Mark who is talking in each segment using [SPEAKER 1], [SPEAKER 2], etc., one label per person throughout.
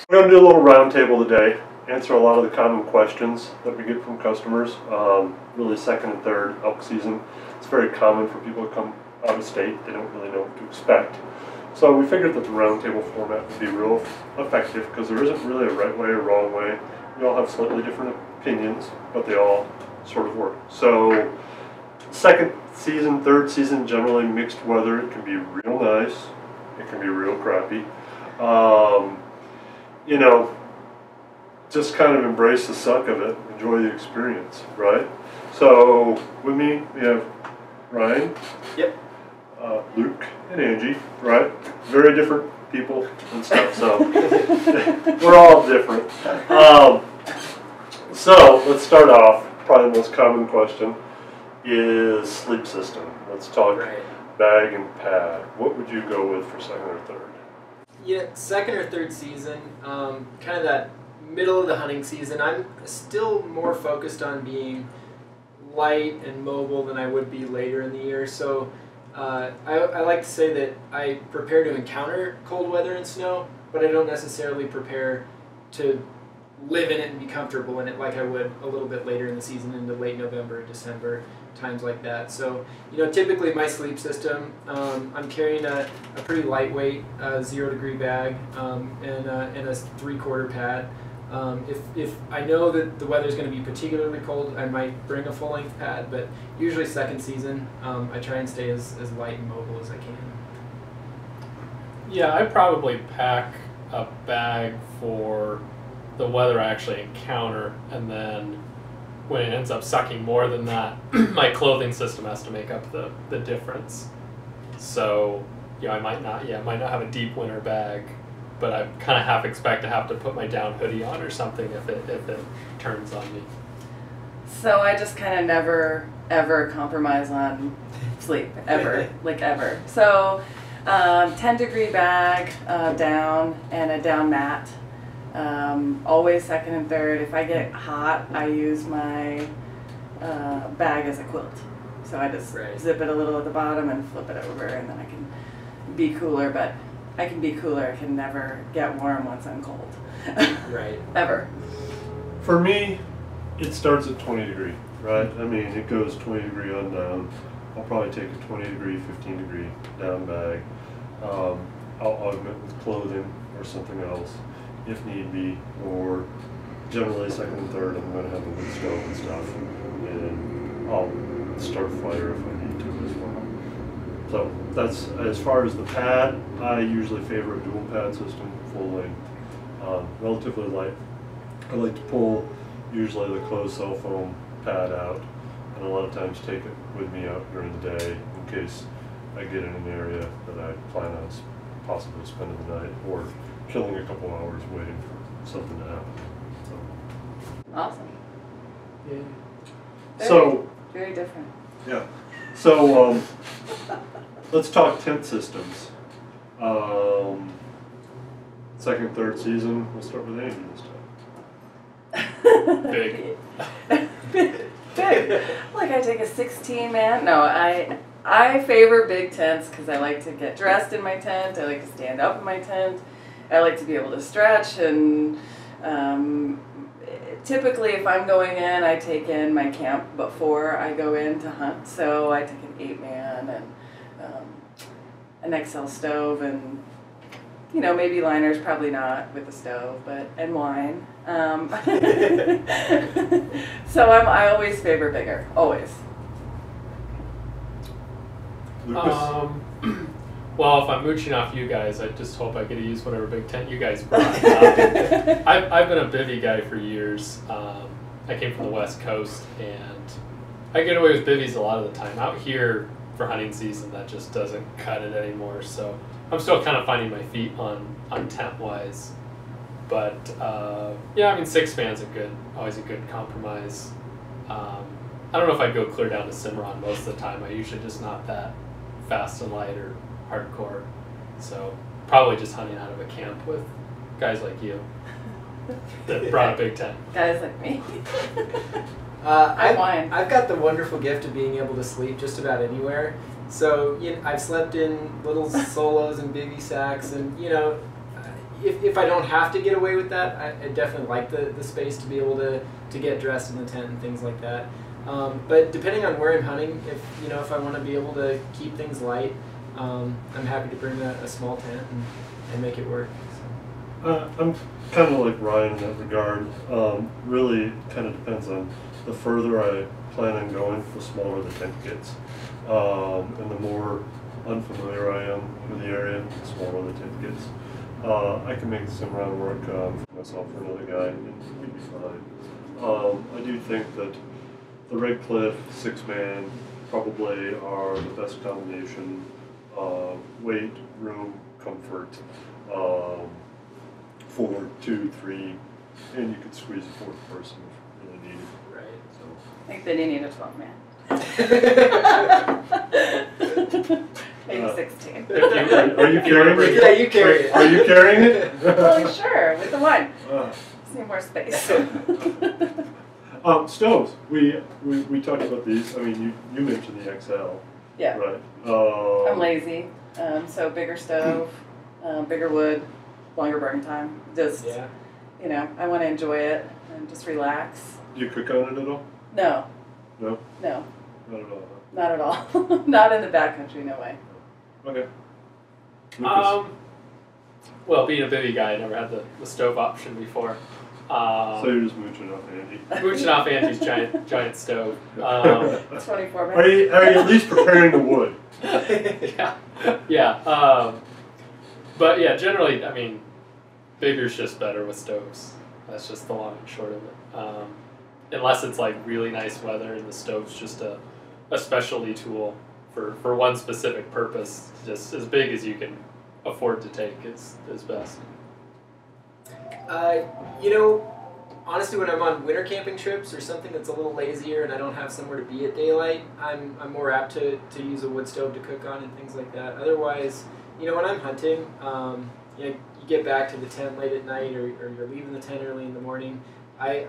[SPEAKER 1] We're going to do a little roundtable today, answer a lot of the common questions that we get from customers. Really second and third elk season. It's very common for people to come out of state. They don't really know what to expect. So we figured that the roundtable format would be real effective because there isn't really a right way or wrong way. We all have slightly different opinions, but they all sort of work. So second season, third season, generally mixed weather. It can be real nice. It can be real crappy. You know, just kind of embrace the suck of it. Enjoy the experience, right? So with me, we have Ryan.
[SPEAKER 2] Yep.
[SPEAKER 1] Luke and Angie, right? Very different people and stuff, so we're all different. So let's start off. Probably the most common question is sleep system. Let's talk bag and pad. What would you go with for second or third?
[SPEAKER 2] Yeah, second or third season, kind of that middle of the hunting season. I'm still more focused on being light and mobile than I would be later in the year. So I like to say that I prepare to encounter cold weather and snow, but I don't necessarily prepare to live in it and be comfortable in it like I would a little bit later in the season, into late November, December, times like that. So, you know, typically my sleep system, I'm carrying a pretty lightweight 0 degree bag and a 3/4 pad. If I know that the weather's going to be particularly cold, I might bring a full-length pad, but usually second season, I try and stay as light and mobile as I can.
[SPEAKER 3] Yeah, I probably pack a bag for the weather I actually encounter, and then when it ends up sucking more than that, my clothing system has to make up the difference. So, yeah, I might not have a deep winter bag, but I kind of half expect to have to put my down hoodie on or something if it turns on me.
[SPEAKER 4] So I just kind of never ever compromise on sleep ever, like ever. So 10 degree bag down and a down mat. Always second and third. If I get hot, I use my bag as a quilt. So I just zip it a little at the bottom and flip it over, and then I can be cooler. But I can be cooler. I can never get warm once I'm cold.
[SPEAKER 2] Right.
[SPEAKER 4] Ever.
[SPEAKER 1] For me, it starts at 20 degree, right? I mean, it goes 20 degree on down. I'll probably take a 20 degree, 15 degree down bag. I'll augment with clothing or something else if need be, or generally second and third I'm going to have a wood stove and stuff, and I'll start a fire if I need to as well. So that's, as far as the pad, I usually favor a dual pad system, full length, relatively light. I like to pull usually the closed cell foam pad out, and a lot of times take it with me out during the day in case I get in an area that I plan on possibly spending the night, or killing a couple hours waiting for something to happen. So.
[SPEAKER 4] Awesome.
[SPEAKER 1] Yeah.
[SPEAKER 4] Very different.
[SPEAKER 1] Yeah. So let's talk tent systems. Second, third season. We'll start with Angie this time.
[SPEAKER 3] Big.
[SPEAKER 4] Big. Like I take a 16-man. No, I favor big tents because I like to get dressed in my tent. I like to stand up in my tent. I like to be able to stretch, and typically if I'm going in, I take in my camp before I go in to hunt. So I take an 8-man and an XL stove, and you know, maybe liners, probably not with the stove, and wine. So I always favor bigger, always.
[SPEAKER 1] Lucas?
[SPEAKER 3] Well, if I'm mooching off you guys, I just hope I get to use whatever big tent you guys brought. I've been a bivvy guy for years. I came from the West Coast, and I get away with bivvies a lot of the time. Out here for hunting season, that just doesn't cut it anymore. So I'm still kind of finding my feet on tent-wise. But yeah, I mean, 6-man's always a good compromise. I don't know if I'd go clear down to Cimarron most of the time. I usually just not that fast and light or hardcore, so probably just hunting out of a camp with guys like you that brought a big tent.
[SPEAKER 4] Guys like me.
[SPEAKER 2] I've got the wonderful gift of being able to sleep just about anywhere. So I've slept in little solos and bivy sacks, and if I don't have to get away with that, I definitely like the space to be able to get dressed in the tent and things like that. But depending on where I'm hunting, if I want to be able to keep things light, I'm happy to bring a small tent and make it work. So.
[SPEAKER 1] I'm kind of like Ryan in that regard. Really kind of depends on the further I plan on going, the smaller the tent gets. And the more unfamiliar I am with the area, the smaller the tent gets. I can make some round work for myself or another guy, and we'd be fine. I do think that the Red Cliff 6-man probably are the best combination weight, room, comfort for 2, 3, and you could squeeze a 4th person if really needed.
[SPEAKER 2] Right.
[SPEAKER 1] So.
[SPEAKER 4] I think then you need a 12-man. Maybe 16.
[SPEAKER 1] Are you carrying it?
[SPEAKER 2] Yeah, you carry it.
[SPEAKER 1] Are you carrying it?
[SPEAKER 4] Well, sure, with the one. Just need more space.
[SPEAKER 1] Stoves. We talked about these. I mean, you mentioned the XL.
[SPEAKER 4] Yeah.
[SPEAKER 1] Right.
[SPEAKER 4] I'm lazy, so bigger stove, bigger wood, longer burn time. Just,
[SPEAKER 2] Yeah.
[SPEAKER 4] I want to enjoy it and just relax.
[SPEAKER 1] Do you cook on it at all?
[SPEAKER 4] No,
[SPEAKER 1] No,
[SPEAKER 4] no,
[SPEAKER 1] not at all.
[SPEAKER 4] not at all. Not in the backcountry, no way.
[SPEAKER 1] Okay. Lucas.
[SPEAKER 3] Well, being a bivvy guy, I never had the stove option before.
[SPEAKER 1] So you're just mooching off Andy.
[SPEAKER 3] Mooching off Andy's giant stove.
[SPEAKER 4] 24
[SPEAKER 1] Are you at least preparing the wood?
[SPEAKER 3] Yeah. But yeah, generally, I mean, bigger's just better with stoves. That's just the long and short of it. Unless it's like really nice weather and the stove's just a specialty tool for one specific purpose, just as big as you can afford to take is best.
[SPEAKER 2] Honestly, when I'm on winter camping trips or something that's a little lazier and I don't have somewhere to be at daylight, I'm more apt to use a wood stove to cook on and things like that. Otherwise, when I'm hunting, you get back to the tent late at night or you're leaving the tent early in the morning, I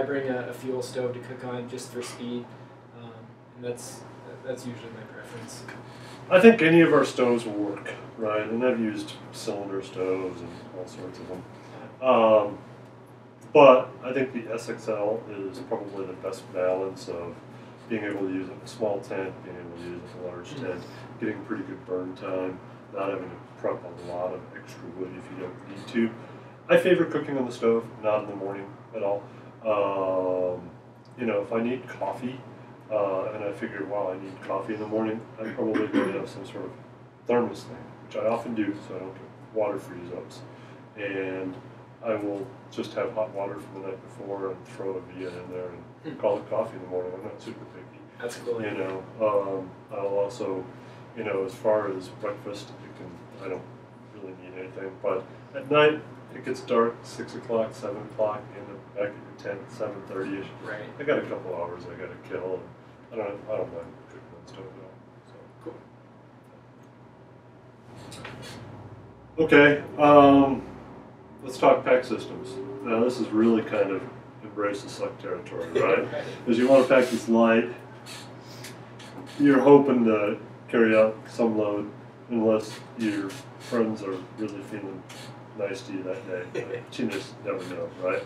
[SPEAKER 2] bring a fuel stove to cook on just for speed, and that's usually my preference.
[SPEAKER 1] I think any of our stoves will work, right? And I've used cylinder stoves and all sorts of them. But I think the SXL is probably the best balance of being able to use it in a small tent, being able to use it in a large tent, getting pretty good burn time, not having to prep a lot of extra wood if you don't need to. I favor cooking on the stove, not in the morning at all. If I need coffee, and I figure, wow, I need coffee in the morning, I'm probably going to have some sort of thermos thing, which I often do so I don't get water freeze-ups. And I will just have hot water from the night before and throw a Via in there and call it coffee in the morning. I'm not super picky.
[SPEAKER 2] That's cool.
[SPEAKER 1] I'll also, as far as breakfast, I don't really need anything. But at night, it gets dark, 6 o'clock, 7 o'clock, back at your tent, 7:30ish.
[SPEAKER 2] Right.
[SPEAKER 1] I got a couple hours I got to kill. And I don't mind cooking on stove at all. So. Cool. Okay. Let's talk pack systems. Now this is really kind of embrace the suck territory, right? Because you want to pack this light. You're hoping to carry out some load unless your friends are really feeling nice to you that day. But you just never know, right?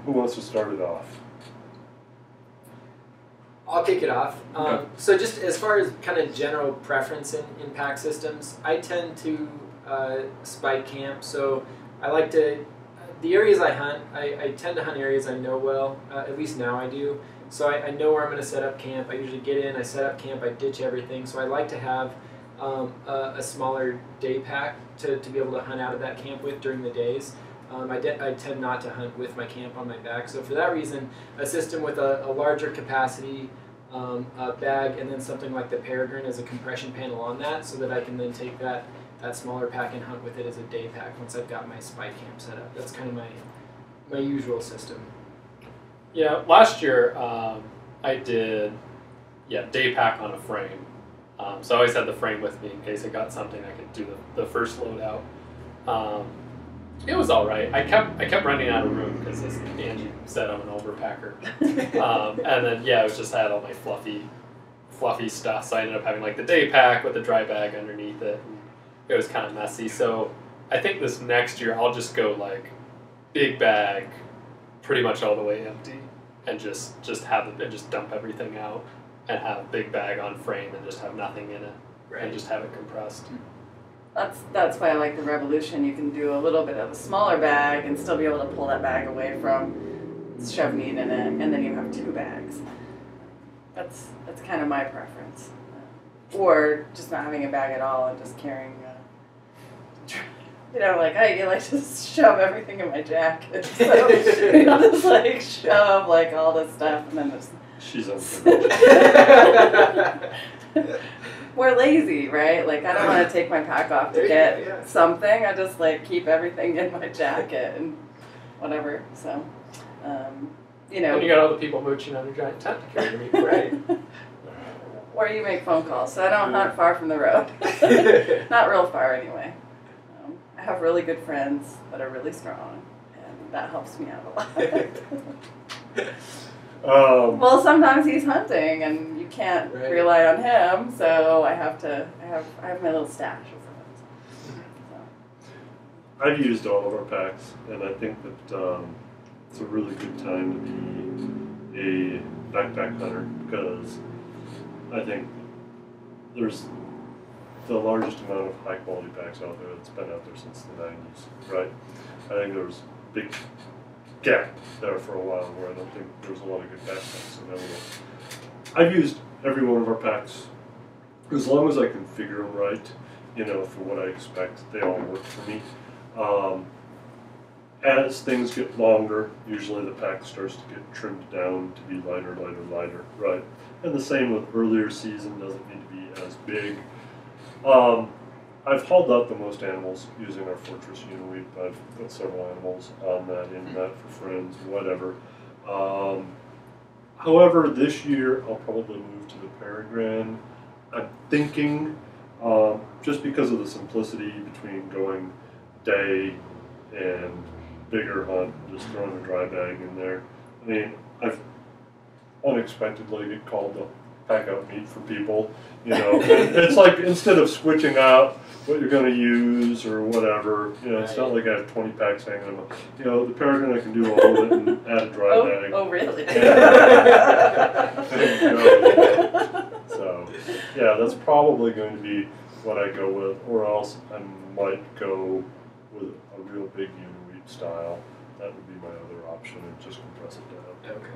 [SPEAKER 1] Who wants to start it off?
[SPEAKER 2] I'll kick it off.
[SPEAKER 1] Okay.
[SPEAKER 2] So just as far as kind of general preference in pack systems, I tend to spike camp. So I like to, the areas I hunt, I tend to hunt areas I know well, at least now I do. So I know where I'm going to set up camp. I usually get in, I set up camp, I ditch everything. So I like to have a smaller day pack to be able to hunt out of that camp with during the days. I tend not to hunt with my camp on my back. So for that reason, a system with a larger capacity bag and then something like the Peregrine as a compression panel on that, so that I can then take that smaller pack and hunt with it as a day pack once I've got my spike camp set up. That's kind of my usual system.
[SPEAKER 3] Yeah, last year I did day pack on a frame. So I always had the frame with me in case I got something I could do the first load out. It was all right. I kept running out of room because, as Angie said, I'm an overpacker. And then it was just I had all my fluffy stuff. So I ended up having like the day pack with the dry bag underneath it. And it was kind of messy. So I think this next year I'll just go like big bag, pretty much all the way empty, and just have it and just dump everything out, and have big bag on frame and just have nothing in it, and just have it compressed.
[SPEAKER 4] That's why I like the Revolution. You can do a little bit of a smaller bag and still be able to pull that bag away from shove meat in it, and then you have 2 bags. That's kind of my preference. Or just not having a bag at all and just carrying, like I like to shove everything in my jacket. So just like shove like all this stuff and then just.
[SPEAKER 1] She's unconventional.
[SPEAKER 4] We're lazy, right? Like I don't want to take my pack off to get something. I just like keep everything in my jacket and whatever. So,
[SPEAKER 3] And you got all the people mooching on your giant tent to carry your meat.
[SPEAKER 2] Right.
[SPEAKER 4] Or you make phone calls. So I don't hunt far from the road. Not real far anyway. I have really good friends that are really strong, and that helps me out a lot. Well, sometimes he's hunting, and you can't rely on him. So I have my little stash of friends. So.
[SPEAKER 1] I've used all of our packs, and I think that it's a really good time to be a backpack hunter because I think there's the largest amount of high quality packs out there that's been out there since the 90s, right? I think there was a big gap there for a while where I don't think there was a lot of good backpacks available. I've used every one of our packs as long as I can figure them right, for what I expect. They all work for me. As things get longer, usually the pack starts to get trimmed down to be lighter, right? And the same with earlier season, doesn't need to be as big. I've hauled out the most animals using our Fortress Uniweed. I've got several animals on that, in that for friends, whatever. However, this year I'll probably move to the Peregrine. I'm thinking, just because of the simplicity between going day and bigger hunt, just throwing a dry bag in there. I mean, I've unexpectedly get called to pack out meat for people, It's like instead of switching out what you're going to use or whatever, it's not like I have 20 packs hanging on. The Peregrine, I can do all of it and add a dry bag.
[SPEAKER 4] Oh, really?
[SPEAKER 1] So, yeah, that's probably going to be what I go with, or else I might go with a real big Uniweed style. That would be my other option, and just compress it down.
[SPEAKER 2] Okay.